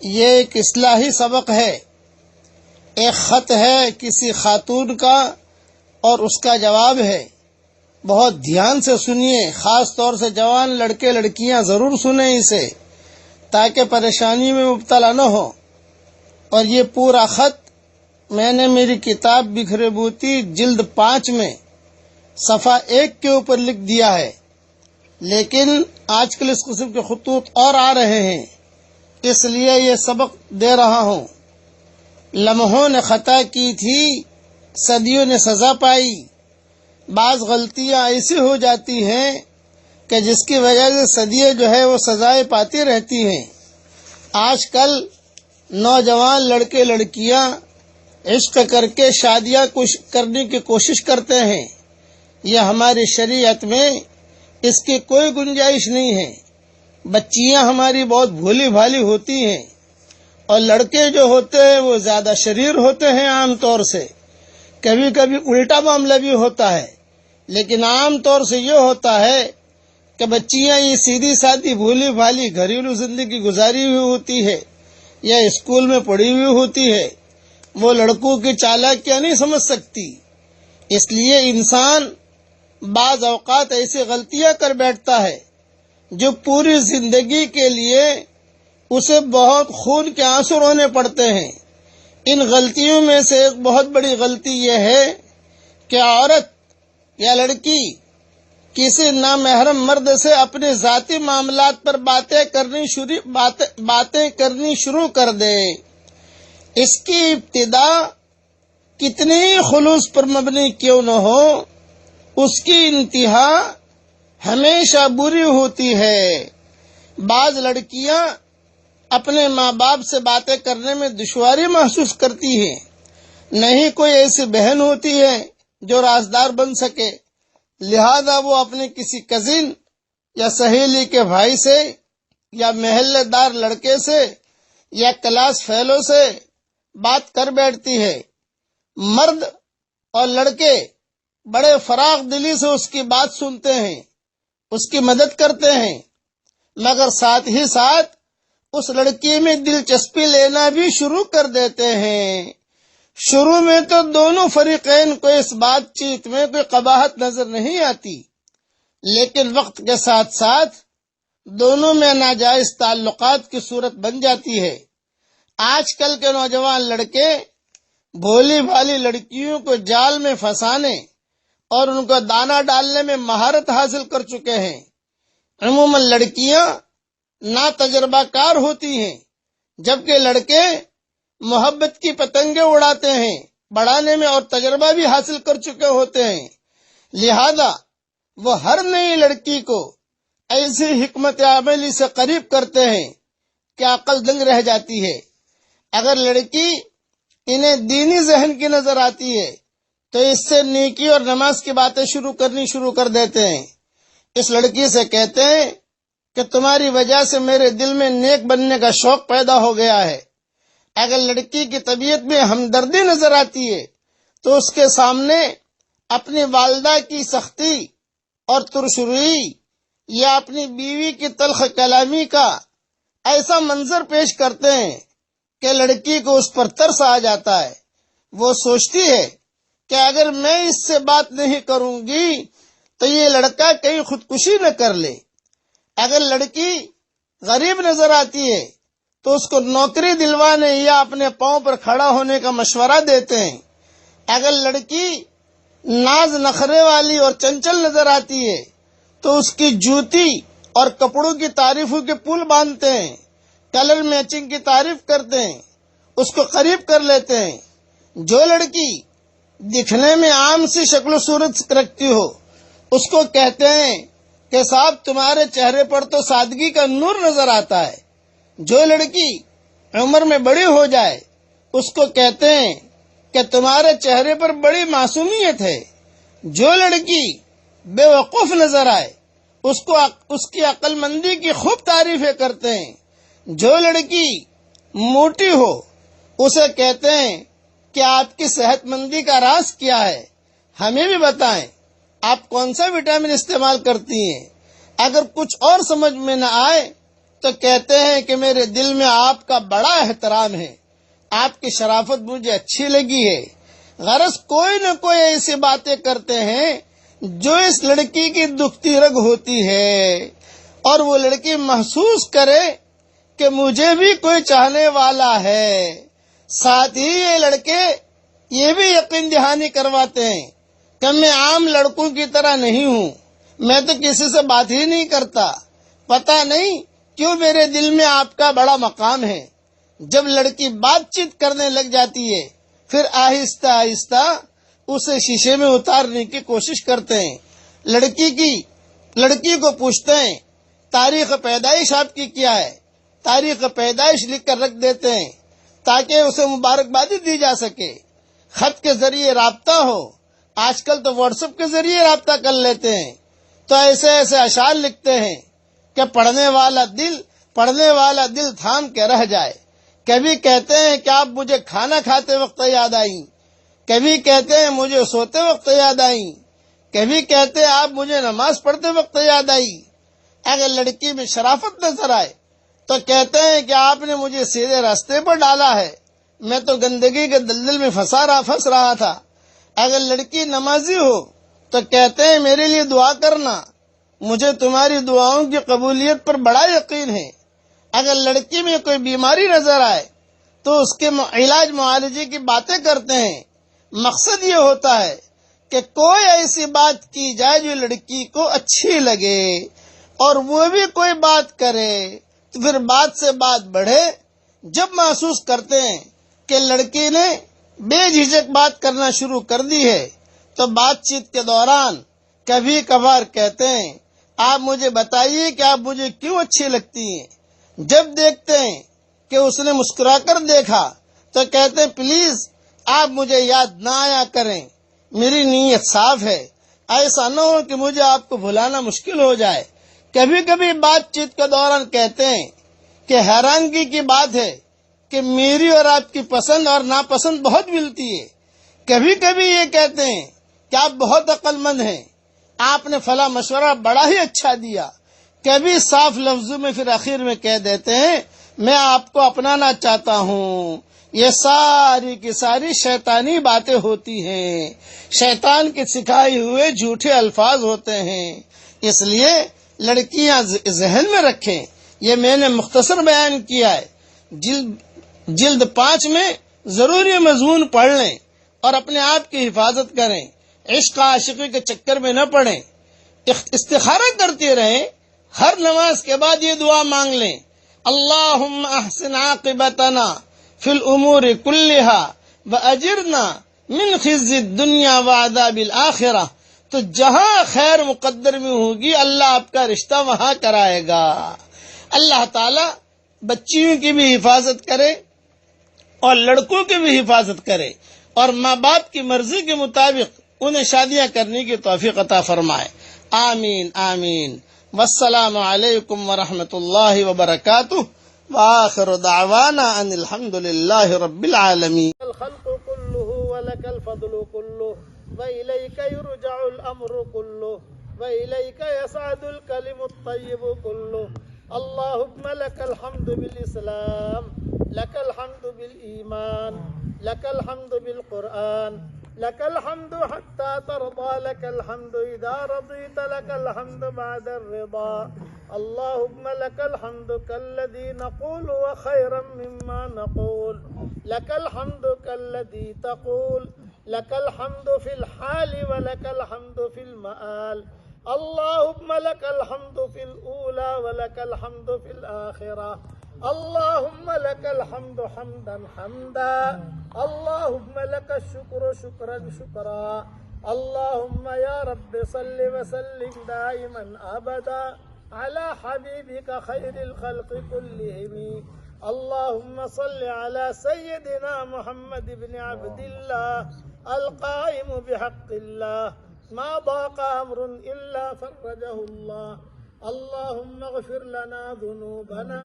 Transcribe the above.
یہ ایک اصلاحی سبق ہے، ایک خط ہے کسی خاتون کا اور اس کا جواب ہے۔ بہت دھیان سے سنیے، خاص طور سے جوان لڑکے لڑکیاں ضرور سنیں اسے تاکہ پریشانی میں مبتلا نہ ہو۔ اور یہ پورا خط میں نے میری کتاب بکھرے بوتی جلد 5 میں صفحہ 1 کے اوپر لکھ دیا ہے، لیکن آج کل اس قسم کے خطوط اور آ رہے ہیں، اس لیے یہ سبق دے رہا ہوں۔ لمحوں نے خطا کی تھی، صدیوں نے سزا پائی۔ بعض غلطیاں ایسی ہو جاتی ہیں کہ جس کی وجہ سے صدییں وہ سزائیں پاتی رہتی ہیں۔ آج کل نوجوان لڑکے لڑکیاں عشق کر کے شادیاں کرنے کی کوشش کرتے ہیں۔ یہ ہماری شریعت میں اس کی کوئی گنجائش نہیں ہے۔ بچیاں ہماری بہت بھولی بھالی ہوتی ہیں، اور لڑکے جو ہوتے ہیں وہ زیادہ شریر ہوتے ہیں عام طور سے۔ کبھی کبھی الٹا معاملہ بھی ہوتا ہے، لیکن عام طور سے یہ ہوتا ہے کہ بچیاں یہ سیدھی سادھی بھولی بھالی گھریلو زندگی گزاری ہوئی ہوتی ہے یا اسکول میں پڑھی ہوئی ہوتی ہے، وہ لڑکوں کی چالاکیاں نہیں سمجھ سکتی۔ اس لیے انسان بعض اوقات ایسی غلطیاں کر بیٹھتا ہے جو پوری زندگی کے لیے اسے بہت خون کے آنسو رونے پڑتے ہیں۔ ان غلطیوں میں سے ایک بہت بڑی غلطی یہ ہے کہ عورت یا لڑکی کسی نامحرم مرد سے اپنے ذاتی معاملات پر باتیں کرنی شروع کر دے۔ اس کی ابتدا کتنی ہی خلوص پر مبنی کیوں نہ ہو، اس کی انتہا ہمیشہ بری ہوتی ہے۔ بعض لڑکیاں اپنے ماں باپ سے باتیں کرنے میں دشواری محسوس کرتی ہیں، نہیں کوئی ایسی بہن ہوتی ہے جو رازدار بن سکے، لہذا وہ اپنے کسی کزن یا سہیلی کے بھائی سے یا محلے دار لڑکے سے یا کلاس فیلو سے بات کر بیٹھتی ہے۔ مرد اور لڑکے بڑے فراغ دلی سے اس کی بات سنتے ہیں، اس کی مدد کرتے ہیں، مگر ساتھ ہی ساتھ اس لڑکی میں دلچسپی لینا بھی شروع کر دیتے ہیں۔ شروع میں تو دونوں فریقین کو اس بات چیت میں کوئی قباحت نظر نہیں آتی، لیکن وقت کے ساتھ ساتھ دونوں میں ناجائز تعلقات کی صورت بن جاتی ہے۔ آج کل کے نوجوان لڑکے بھولی بھالی لڑکیوں کو جال میں پھنسانے اور ان کو دانہ ڈالنے میں مہارت حاصل کر چکے ہیں۔ عموماً لڑکیاں نا تجربہ کار ہوتی ہیں، جبکہ لڑکے محبت کی پتنگیں اڑاتے ہیں بڑھانے میں اور تجربہ بھی حاصل کر چکے ہوتے ہیں۔ لہذا وہ ہر نئی لڑکی کو ایسی حکمت عملی سے قریب کرتے ہیں کہ عقل دنگ رہ جاتی ہے۔ اگر لڑکی انہیں دینی ذہن کی نظر آتی ہے تو اس سے نیکی اور نماز کی باتیں کرنی شروع کر دیتے ہیں۔ اس لڑکی سے کہتے ہیں کہ تمہاری وجہ سے میرے دل میں نیک بننے کا شوق پیدا ہو گیا ہے۔ اگر لڑکی کی طبیعت میں ہمدردی نظر آتی ہے تو اس کے سامنے اپنی والدہ کی سختی اور ترش روئی یا اپنی بیوی کی تلخ کلامی کا ایسا منظر پیش کرتے ہیں کہ لڑکی کو اس پر ترس آ جاتا ہے۔ وہ سوچتی ہے کہ اگر میں اس سے بات نہیں کروں گی تو یہ لڑکا کہیں خودکشی نہ کر لے۔ اگر لڑکی غریب نظر آتی ہے تو اس کو نوکری دلوانے یا اپنے پاؤں پر کھڑا ہونے کا مشورہ دیتے ہیں۔ اگر لڑکی ناز نخرے والی اور چنچل نظر آتی ہے تو اس کی جوتی اور کپڑوں کی تعریفوں کے پل باندھتے ہیں، کلر میچنگ کی تعریف کرتے ہیں، اس کو قریب کر لیتے ہیں۔ جو لڑکی دکھنے میں عام سی شکل و صورت رکھتی ہو اس کو کہتے ہیں کہ صاحب تمہارے چہرے پر تو سادگی کا نور نظر آتا ہے۔ جو لڑکی عمر میں بڑی ہو جائے اس کو کہتے ہیں کہ تمہارے چہرے پر بڑی معصومیت ہے۔ جو لڑکی بے وقوف نظر آئے اس کی عقل مندی کی خوب تعریفیں کرتے ہیں۔ جو لڑکی موٹی ہو اسے کہتے ہیں کہ آپ کی صحت مندی کا راز کیا ہے، ہمیں بھی بتائیں، آپ کون سا وٹامن استعمال کرتی ہیں۔ اگر کچھ اور سمجھ میں نہ آئے تو کہتے ہیں کہ میرے دل میں آپ کا بڑا احترام ہے، آپ کی شرافت مجھے اچھی لگی ہے۔ غرض کوئی نہ کوئی ایسی باتیں کرتے ہیں جو اس لڑکی کی دکھتی رگ ہوتی ہے، اور وہ لڑکی محسوس کرے کہ مجھے بھی کوئی چاہنے والا ہے۔ ساتھ ہی یہ لڑکے یہ بھی یقین دہانی کرواتے ہیں کہ میں عام لڑکوں کی طرح نہیں ہوں، میں تو کسی سے بات ہی نہیں کرتا، پتہ نہیں کیوں میرے دل میں آپ کا بڑا مقام ہے۔ جب لڑکی بات چیت کرنے لگ جاتی ہے پھر آہستہ آہستہ اسے شیشے میں اتارنے کی کوشش کرتے ہیں۔ لڑکی کو پوچھتے ہیں تاریخ پیدائش آپ کی کیا ہے، تاریخ پیدائش لکھ کر رکھ دیتے ہیں تاکہ اسے مبارکبادی دی جا سکے، خط کے ذریعے رابطہ ہو، آج کل تو واٹس ایپ کے ذریعے رابطہ کر لیتے ہیں، تو ایسے ایسے اشعار لکھتے ہیں کہ پڑھنے والا دل تھام کے رہ جائے۔ کبھی کہتے ہیں کہ آپ مجھے کھانا کھاتے وقت یاد آئیں، کبھی کہتے ہیں مجھے سوتے وقت یاد آئیں، کبھی کہتے ہیں آپ مجھے نماز پڑھتے وقت یاد آئی۔ اگر لڑکی میں شرافت نظر آئے تو کہتے ہیں کہ آپ نے مجھے سیدھے راستے پر ڈالا ہے، میں تو گندگی کے دلدل میں پھنس رہا تھا۔ اگر لڑکی نمازی ہو تو کہتے ہیں میرے لیے دعا کرنا، مجھے تمہاری دعاؤں کی قبولیت پر بڑا یقین ہے۔ اگر لڑکی میں کوئی بیماری نظر آئے تو اس کے علاج معالجے کی باتیں کرتے ہیں۔ مقصد یہ ہوتا ہے کہ کوئی ایسی بات کی جائے جو لڑکی کو اچھی لگے، اور وہ بھی کوئی بات کرے تو پھر بات سے بات بڑھے۔ جب محسوس کرتے ہیں کہ لڑکی نے بے جھجک بات کرنا شروع کر دی ہے تو بات چیت کے دوران کبھی کبھار کہتے ہیں آپ مجھے بتائیے کہ آپ مجھے کیوں اچھی لگتی ہیں۔ جب دیکھتے ہیں کہ اس نے مسکرا کر دیکھا تو کہتے ہیں پلیز آپ مجھے یاد نہ آیا کریں، میری نیت صاف ہے، ایسا نہ ہو کہ مجھے آپ کو بھلانا مشکل ہو جائے۔ کبھی کبھی بات چیت کے دوران کہتے ہیں کہ حیرانگی کی بات ہے کہ میری اور آپ کی پسند اور ناپسند بہت ملتی ہے۔ کبھی کبھی یہ کہتے ہیں کہ آپ بہت عقل مند ہیں، آپ نے فلاں مشورہ بڑا ہی اچھا دیا۔ کبھی صاف لفظوں میں پھر آخر میں کہہ دیتے ہیں میں آپ کو اپنانا چاہتا ہوں۔ یہ ساری کی ساری شیطانی باتیں ہوتی ہیں، شیطان کے سکھائے ہوئے جھوٹے الفاظ ہوتے ہیں۔ اس لیے لڑکیاں ذہن میں رکھیں، یہ میں نے مختصر بیان کیا ہے، جلد 5 میں ضروری مضمون پڑھ لیں اور اپنے آپ کی حفاظت کریں، عشق عاشقی کے چکر میں نہ پڑیں، استخارہ کرتے رہیں، ہر نماز کے بعد یہ دعا مانگ لیں اللہم احسن عاقبتنا فی الامور کلہا واجرنا من خزی الدنیا وعذاب الآخرہ۔ تو جہاں خیر مقدر میں ہوگی اللہ آپ کا رشتہ وہاں کرائے گا۔ اللہ تعالی بچیوں کی بھی حفاظت کرے اور لڑکوں کی بھی حفاظت کرے، اور ماں باپ کی مرضی کے مطابق انہیں شادیاں کرنے کی توفیق عطا فرمائے۔ آمین آمین۔ والسلام علیکم ورحمۃ اللہ وبرکاتہ، وآخر دعوانا ان الحمد للہ رب العالمین۔ الخلق كله ولك الفضل كله وإليك يرجع الأمر كله وإليك يسعد الكلم الطيب كله اللهم لك الحمد بالإسلام، لك الحمد بالإيمان، لك الحمد بالقرآن، لك الحمد حتى ترضى، لك الحمد إذا رضيت، لك الحمد بعد الرضا. اللهم لك الحمد كالذي نقول وخيرا مما نقول، لك الحمد كالذي تقول، لك الحمد في الحال ولك الحمد في المآل. اللهم لك الحمد في الأولى ولك الحمد في الآخرة. اللهم لك الحمد حمدا حمدا، اللهم لك الشكر شكرا شكرا. اللهم يا رب صل وسلم دائما أبدا على حبيبك خير الخلق كلهم. اللهم صل على سيدنا محمد بن عبد الله القائم بحق الله، ما ضاق أمر إلا فرجه الله. اللهم اغفر لنا ذنوبنا